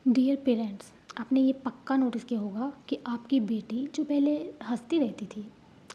Dear parents, आपने ये पक्का नोटिस किया होगा कि आपकी बेटी जो पहले हंसती रहती थी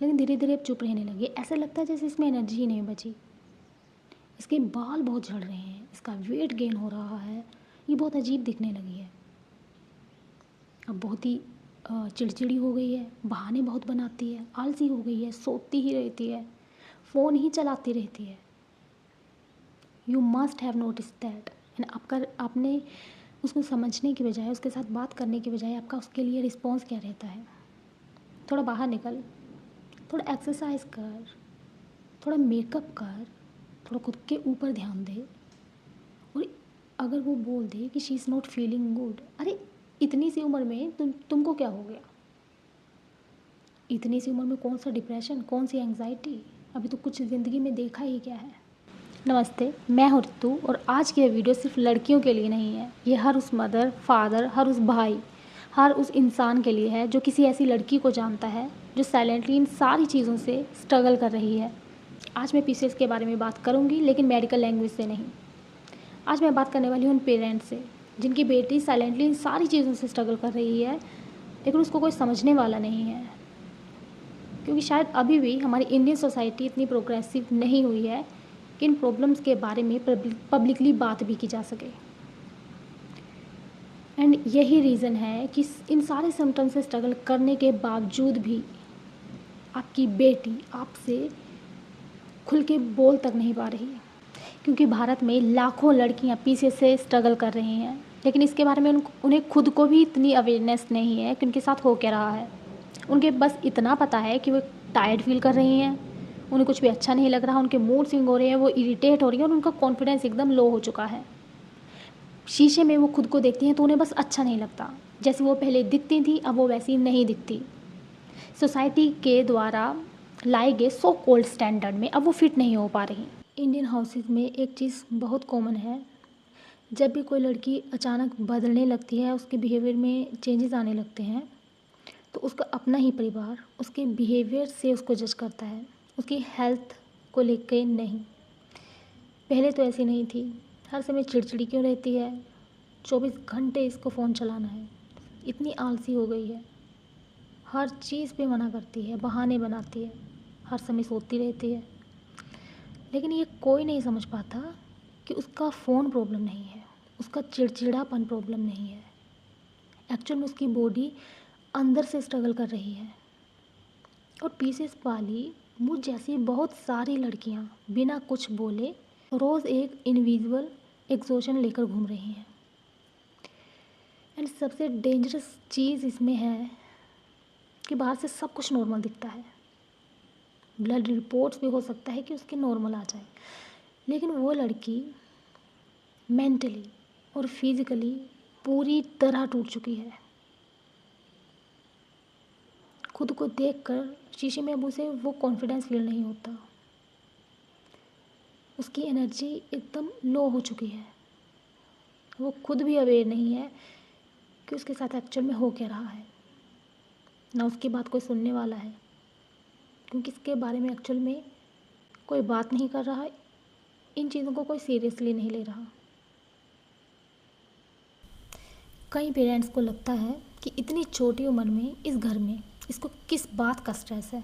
लेकिन धीरे धीरे अब चुप रहने लगी। ऐसा लगता है जैसे इसमें एनर्जी ही नहीं बची। इसके बाल बहुत झड़ रहे हैं, इसका वेट गेन हो रहा है, ये बहुत अजीब दिखने लगी है। अब बहुत ही चिड़चिड़ी हो गई है, बहाने बहुत बनाती है, आलसी हो गई है, सोती ही रहती है, फ़ोन ही चलाती रहती है। You must have notice that. And आपने उसको समझने की बजाय, उसके साथ बात करने की बजाय आपका उसके लिए रिस्पॉन्स क्या रहता है? थोड़ा बाहर निकल, थोड़ा एक्सरसाइज कर, थोड़ा मेकअप कर, थोड़ा खुद के ऊपर ध्यान दे। और अगर वो बोल दे कि she is not feeling good, अरे इतनी सी उम्र में तुमको क्या हो गया? इतनी सी उम्र में कौन सा डिप्रेशन, कौन सी एंग्जाइटी? अभी तो कुछ ज़िंदगी में देखा ही क्या है। नमस्ते, मैं हूँ ऋतु और आज की यह वीडियो सिर्फ लड़कियों के लिए नहीं है। ये हर उस मदर, फादर, हर उस भाई, हर उस इंसान के लिए है जो किसी ऐसी लड़की को जानता है जो साइलेंटली इन सारी चीज़ों से स्ट्रगल कर रही है। आज मैं पीसीएस के बारे में बात करूँगी, लेकिन मेडिकल लैंग्वेज से नहीं। आज मैं बात करने वाली हूँ उन पेरेंट्स से जिनकी बेटी साइलेंटली इन सारी चीज़ों से स्ट्रगल कर रही है, लेकिन उसको कोई समझने वाला नहीं है। क्योंकि शायद अभी भी हमारी इंडियन सोसाइटी इतनी प्रोग्रेसिव नहीं हुई है कि इन प्रॉब्लम्स के बारे में पब्लिकली बात भी की जा सके। एंड यही रीज़न है कि इन सारे सिम्टम्स से स्ट्रगल करने के बावजूद भी आपकी बेटी आपसे खुल के बोल तक नहीं पा रही। क्योंकि भारत में लाखों लड़कियां पीछे से स्ट्रगल कर रही हैं, लेकिन इसके बारे में उन्हें खुद को भी इतनी अवेयरनेस नहीं है कि उनके साथ हो क्या रहा है। उनके बस इतना पता है कि वो टायर्ड फील कर रही हैं, उन्हें कुछ भी अच्छा नहीं लग रहा, उनके मूड स्विंग हो रहे हैं, वो इरिटेट हो रही हैं और उनका कॉन्फिडेंस एकदम लो हो चुका है। शीशे में वो खुद को देखती हैं तो उन्हें बस अच्छा नहीं लगता। जैसे वो पहले दिखती थी अब वो वैसी नहीं दिखती। सोसाइटी के द्वारा लाए गए सो कोल्ड स्टैंडर्ड में अब वो फिट नहीं हो पा रही। इंडियन हाउसेज में एक चीज़ बहुत कॉमन है, जब भी कोई लड़की अचानक बदलने लगती है, उसके बिहेवियर में चेंजेस आने लगते हैं, तो उसका अपना ही परिवार उसके बिहेवियर से उसको जज करता है, उसकी हेल्थ को लेके नहीं। पहले तो ऐसी नहीं थी, हर समय चिड़चिड़ी क्यों रहती है, 24 घंटे इसको फ़ोन चलाना है, इतनी आलसी हो गई है, हर चीज़ पे मना करती है, बहाने बनाती है, हर समय सोती रहती है। लेकिन ये कोई नहीं समझ पाता कि उसका फ़ोन प्रॉब्लम नहीं है, उसका चिड़चिड़ापन प्रॉब्लम नहीं है। एक्चुअल में उसकी बॉडी अंदर से स्ट्रगल कर रही है। और पीसीएस वाली मुझ जैसी बहुत सारी लड़कियां बिना कुछ बोले रोज़ एक इनविजिबल एग्जॉशन लेकर घूम रही हैं। एंड सबसे डेंजरस चीज़ इसमें है कि बाहर से सब कुछ नॉर्मल दिखता है, ब्लड रिपोर्ट्स भी हो सकता है कि उसके नॉर्मल आ जाए, लेकिन वो लड़की मेंटली और फिज़िकली पूरी तरह टूट चुकी है। खुद को देखकर शीशे में अब उसे वो कॉन्फिडेंस फील नहीं होता, उसकी एनर्जी एकदम लो हो चुकी है। वो खुद भी अवेयर नहीं है कि उसके साथ एक्चुअल में हो क्या रहा है, ना उसकी बात कोई सुनने वाला है, क्योंकि इसके बारे में एक्चुअल में कोई बात नहीं कर रहा है, इन चीज़ों को कोई सीरियसली नहीं ले रहा। कई पेरेंट्स को लगता है कि इतनी छोटी उम्र में इस घर में इसको किस बात का स्ट्रेस है,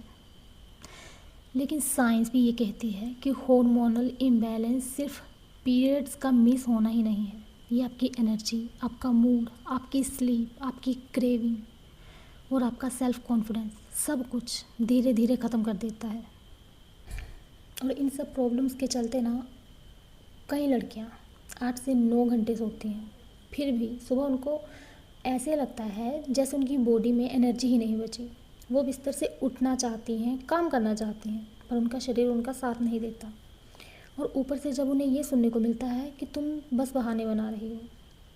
लेकिन साइंस भी ये कहती है कि हार्मोनल इम्बैलेंस सिर्फ पीरियड्स का मिस होना ही नहीं है, ये आपकी एनर्जी, आपका मूड, आपकी स्लीप, आपकी क्रेविंग और आपका सेल्फ कॉन्फिडेंस सब कुछ धीरे धीरे ख़त्म कर देता है। और इन सब प्रॉब्लम्स के चलते ना कई लड़कियां 8 से 9 घंटे सोती हैं, फिर भी सुबह उनको ऐसे लगता है जैसे उनकी बॉडी में एनर्जी ही नहीं बची। वो बिस्तर से उठना चाहती हैं, काम करना चाहती हैं, पर उनका शरीर उनका साथ नहीं देता। और ऊपर से जब उन्हें ये सुनने को मिलता है कि तुम बस बहाने बना रही हो,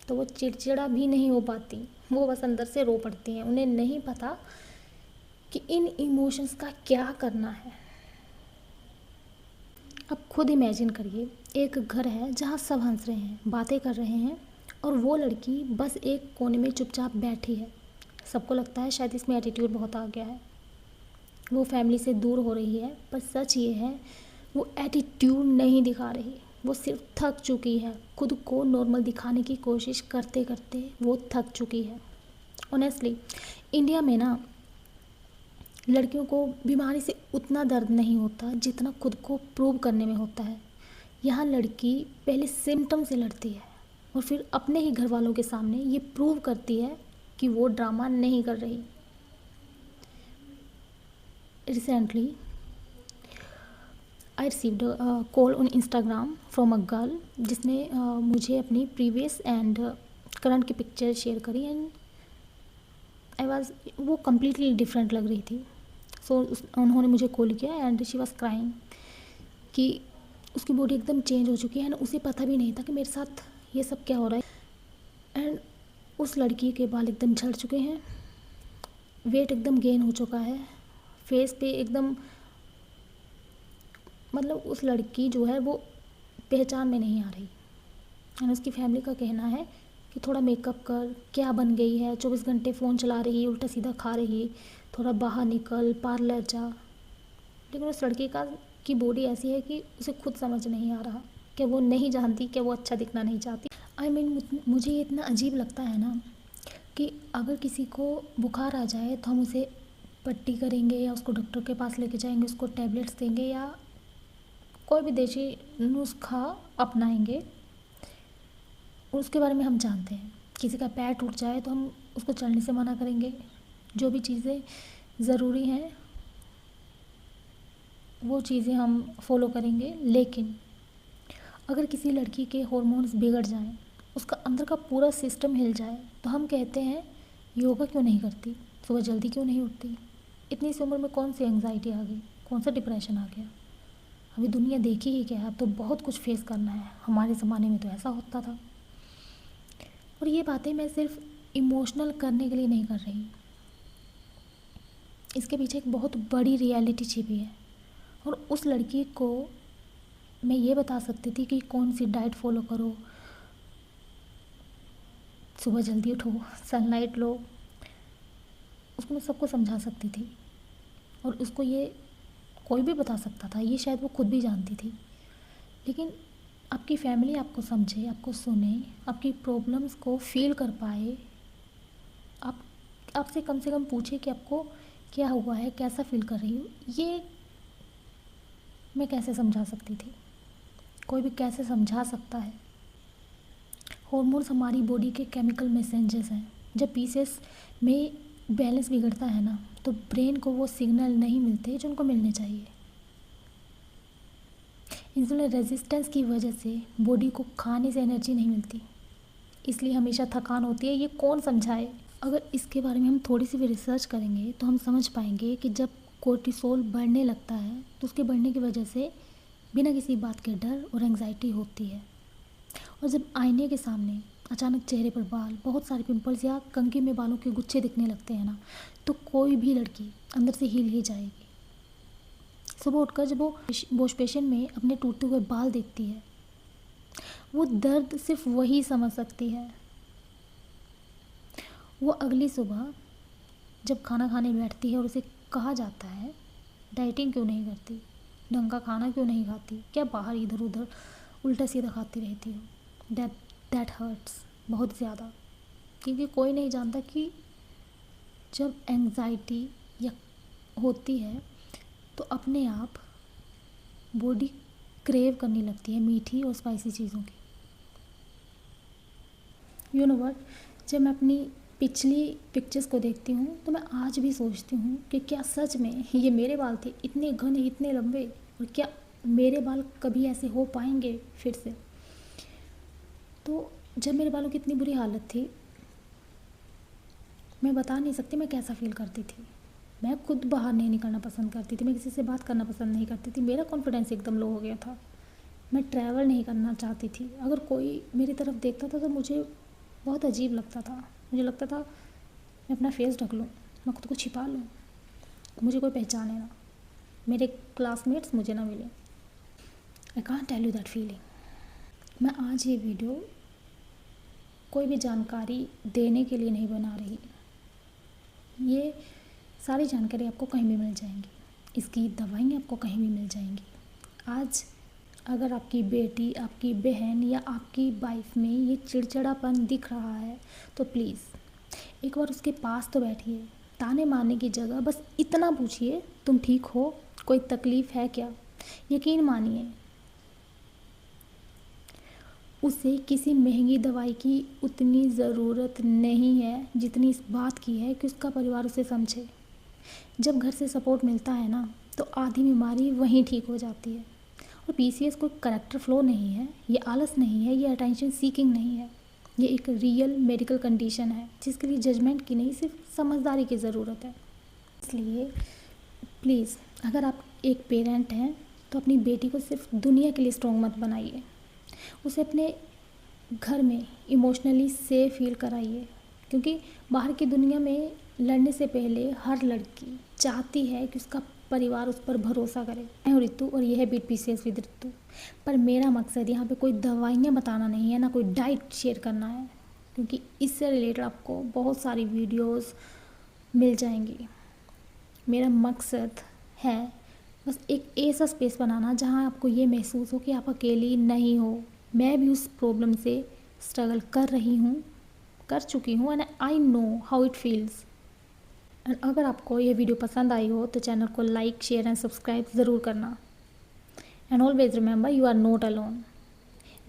तो वो चिड़चिड़ा भी नहीं हो पाती, वो बस अंदर से रो पड़ती हैं। उन्हें नहीं पता कि इन इमोशंस का क्या करना है। अब खुद इमेजिन करिए, एक घर है जहाँ सब हंस रहे हैं, बातें कर रहे हैं, और वो लड़की बस एक कोने में चुपचाप बैठी है। सबको लगता है शायद इसमें एटीट्यूड बहुत आ गया है, वो फैमिली से दूर हो रही है, पर सच ये है वो एटीट्यूड नहीं दिखा रही, वो सिर्फ थक चुकी है, खुद को नॉर्मल दिखाने की कोशिश करते करते वो थक चुकी है। ऑनेस्टली इंडिया में ना लड़कियों को बीमारी से उतना दर्द नहीं होता जितना खुद को प्रूव करने में होता है। यहाँ लड़की पहले सिम्टम से लड़ती है और फिर अपने ही घर वालों के सामने ये प्रूव करती है कि वो ड्रामा नहीं कर रही। Recently I received call on Instagram from a girl जिसने मुझे अपनी प्रीवियस एंड करंट की पिक्चर शेयर करी एंड वो कम्प्लीटली डिफरेंट लग रही थी। सो उन्होंने मुझे कॉल किया एंड शी वॉज क्राइंग कि उसकी बॉडी एकदम चेंज हो चुकी है एंड उसे पता भी नहीं था कि मेरे साथ ये सब क्या हो रहा है। एंड उस लड़की के बाल एकदम झड़ चुके हैं, वेट एकदम गेन हो चुका है, फेस पे एकदम मतलब उस लड़की जो है वो पहचान में नहीं आ रही। एंड उसकी फैमिली का कहना है कि थोड़ा मेकअप कर, क्या बन गई है, 24 घंटे फ़ोन चला रही है, उल्टा सीधा खा रही है, थोड़ा बाहर निकल, पार्लर जा। लेकिन उस लड़की की बॉडी ऐसी है कि उसे खुद समझ नहीं आ रहा कि वो नहीं जानती कि वो अच्छा दिखना नहीं चाहती। मुझे ये इतना अजीब लगता है ना कि अगर किसी को बुखार आ जाए तो हम उसे पट्टी करेंगे या उसको डॉक्टर के पास लेके जाएंगे, उसको टैबलेट्स देंगे या कोई भी देसी नुस्खा अपनाएंगे। उसके बारे में हम जानते हैं। किसी का पैर टूट जाए तो हम उसको चलने से मना करेंगे, जो भी चीज़ें ज़रूरी हैं वो चीज़ें हम फॉलो करेंगे। लेकिन अगर किसी लड़की के हॉर्मोन्स बिगड़ जाएं, उसका अंदर का पूरा सिस्टम हिल जाए, तो हम कहते हैं योगा क्यों नहीं करती, सुबह जल्दी क्यों नहीं उठती, इतनी सी उम्र में कौन सी एंग्जाइटी आ गई, कौन सा डिप्रेशन आ गया। अभी दुनिया देखी ही क्या है, अब तो बहुत कुछ फेस करना है। हमारे ज़माने में तो ऐसा होता था। और ये बातें मैं सिर्फ इमोशनल करने के लिए नहीं कर रही, इसके पीछे एक बहुत बड़ी रियलिटी छिपी है। और उस लड़की को मैं ये बता सकती थी कि कौन सी डाइट फॉलो करो, सुबह जल्दी उठो, सनलाइट लो, उसको मैं सबको समझा सकती थी और उसको ये कोई भी बता सकता था, ये शायद वो खुद भी जानती थी। लेकिन आपकी फैमिली आपको समझे, आपको सुने, आपकी प्रॉब्लम्स को फील कर पाए, आपसे कम से कम पूछे कि आपको क्या हुआ है, कैसा फील कर रही हो, ये मैं कैसे समझा सकती थी। कोई भी कैसे समझा सकता है। हॉर्मोन्स हमारी बॉडी के केमिकल मैसेंजर्स हैं। जब पीसेस में बैलेंस बिगड़ता है ना, तो ब्रेन को वो सिग्नल नहीं मिलते जो उनको मिलने चाहिए। इंसुलिन रेजिस्टेंस की वजह से बॉडी को खाने से एनर्जी नहीं मिलती, इसलिए हमेशा थकान होती है। ये कौन समझाए। अगर इसके बारे में हम थोड़ी सी भी रिसर्च करेंगे तो हम समझ पाएंगे कि जब कोर्टिसोल बढ़ने लगता है तो उसके बढ़ने की वजह से बिना किसी बात के डर और एंग्जाइटी होती है। और जब आईने के सामने अचानक चेहरे पर बाल, बहुत सारे पिंपल्स या कंघी में बालों के गुच्छे दिखने लगते हैं ना, तो कोई भी लड़की अंदर से हिल ही जाएगी। सुबह उठकर जब वो वॉश बेसिन में अपने टूटते हुए बाल देखती है, वो दर्द सिर्फ वही समझ सकती है। वो अगली सुबह जब खाना खाने बैठती है और उसे कहा जाता है डाइटिंग क्यों नहीं करती, ढंग का खाना क्यों नहीं खाती, क्या बाहर इधर उधर उल्टा सीधा खाती रहती हो, दैट हर्ट्स बहुत ज़्यादा। क्योंकि कोई नहीं जानता कि जब एंग्जाइटी या होती है तो अपने आप बॉडी क्रेव करने लगती है मीठी और स्पाइसी चीज़ों की। यू नो व्हाट, जब मैं अपनी पिछली पिक्चर्स को देखती हूँ तो मैं आज भी सोचती हूँ कि क्या सच में ये मेरे बाल थे, इतने घने, इतने लंबे, और क्या मेरे बाल कभी ऐसे हो पाएंगे फिर से। तो जब मेरे बालों की इतनी बुरी हालत थी, मैं बता नहीं सकती मैं कैसा फील करती थी। मैं खुद बाहर नहीं निकलना पसंद करती थी, मैं किसी से बात करना पसंद नहीं करती थी, मेरा कॉन्फिडेंस एकदम लो हो गया था। मैं ट्रैवल नहीं करना चाहती थी। अगर कोई मेरी तरफ देखता था तो मुझे बहुत अजीब लगता था। मुझे लगता था मैं अपना फेस ढक लूँ, मैं खुद को छिपा लूँ, मुझे कोई पहचाने ना, मेरे क्लासमेट्स मुझे ना मिले। I can't tell you that feeling. मैं आज ये वीडियो कोई भी जानकारी देने के लिए नहीं बना रही। ये सारी जानकारी आपको कहीं भी मिल जाएंगी, इसकी दवाइयाँ आपको कहीं भी मिल जाएंगी। आज अगर आपकी बेटी, आपकी बहन या आपकी वाइफ में ये चिड़चिड़ापन दिख रहा है तो प्लीज़ एक बार उसके पास तो बैठिए। ताने मारने की जगह बस इतना पूछिए, तुम ठीक हो, कोई तकलीफ़ है क्या। यकीन मानिए उसे किसी महंगी दवाई की उतनी ज़रूरत नहीं है जितनी इस बात की है कि उसका परिवार उसे समझे। जब घर से सपोर्ट मिलता है ना तो आधी बीमारी वहीं ठीक हो जाती है। और पीसीएस कोई करैक्टर फ्लो नहीं है, ये आलस नहीं है, ये अटेंशन सीकिंग नहीं है। ये एक रियल मेडिकल कंडीशन है जिसके लिए जजमेंट की नहीं, सिर्फ समझदारी की ज़रूरत है। इसलिए प्लीज़ अगर आप एक पेरेंट हैं तो अपनी बेटी को सिर्फ दुनिया के लिए स्ट्रॉन्ग मत बनाइए। उसे अपने घर में इमोशनली सेफ फील कराइए, क्योंकि बाहर की दुनिया में लड़ने से पहले हर लड़की चाहती है कि उसका परिवार उस पर भरोसा करे। मैं हूँ रितु और यह है बीट पीसीएस विद रितु। पर मेरा मकसद यहाँ पे कोई दवाइयाँ बताना नहीं है, ना कोई डाइट शेयर करना है, क्योंकि इससे रिलेटेड आपको बहुत सारी वीडियोस मिल जाएंगी। मेरा मकसद है बस एक ऐसा स्पेस बनाना जहाँ आपको ये महसूस हो कि आप अकेली नहीं हो। मैं भी उस प्रॉब्लम से स्ट्रगल कर चुकी हूँ and I know how it feels. And अगर आपको ये वीडियो पसंद आई हो तो चैनल को लाइक, शेयर एंड सब्सक्राइब ज़रूर करना। And always remember you are not alone,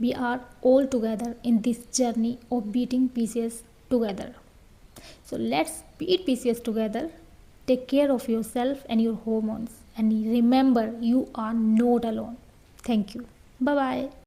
we are all together in this journey of beating PCS together. So let's beat PCS together. Take care of yourself and your hormones. And remember, you are not alone. Thank you. Bye bye.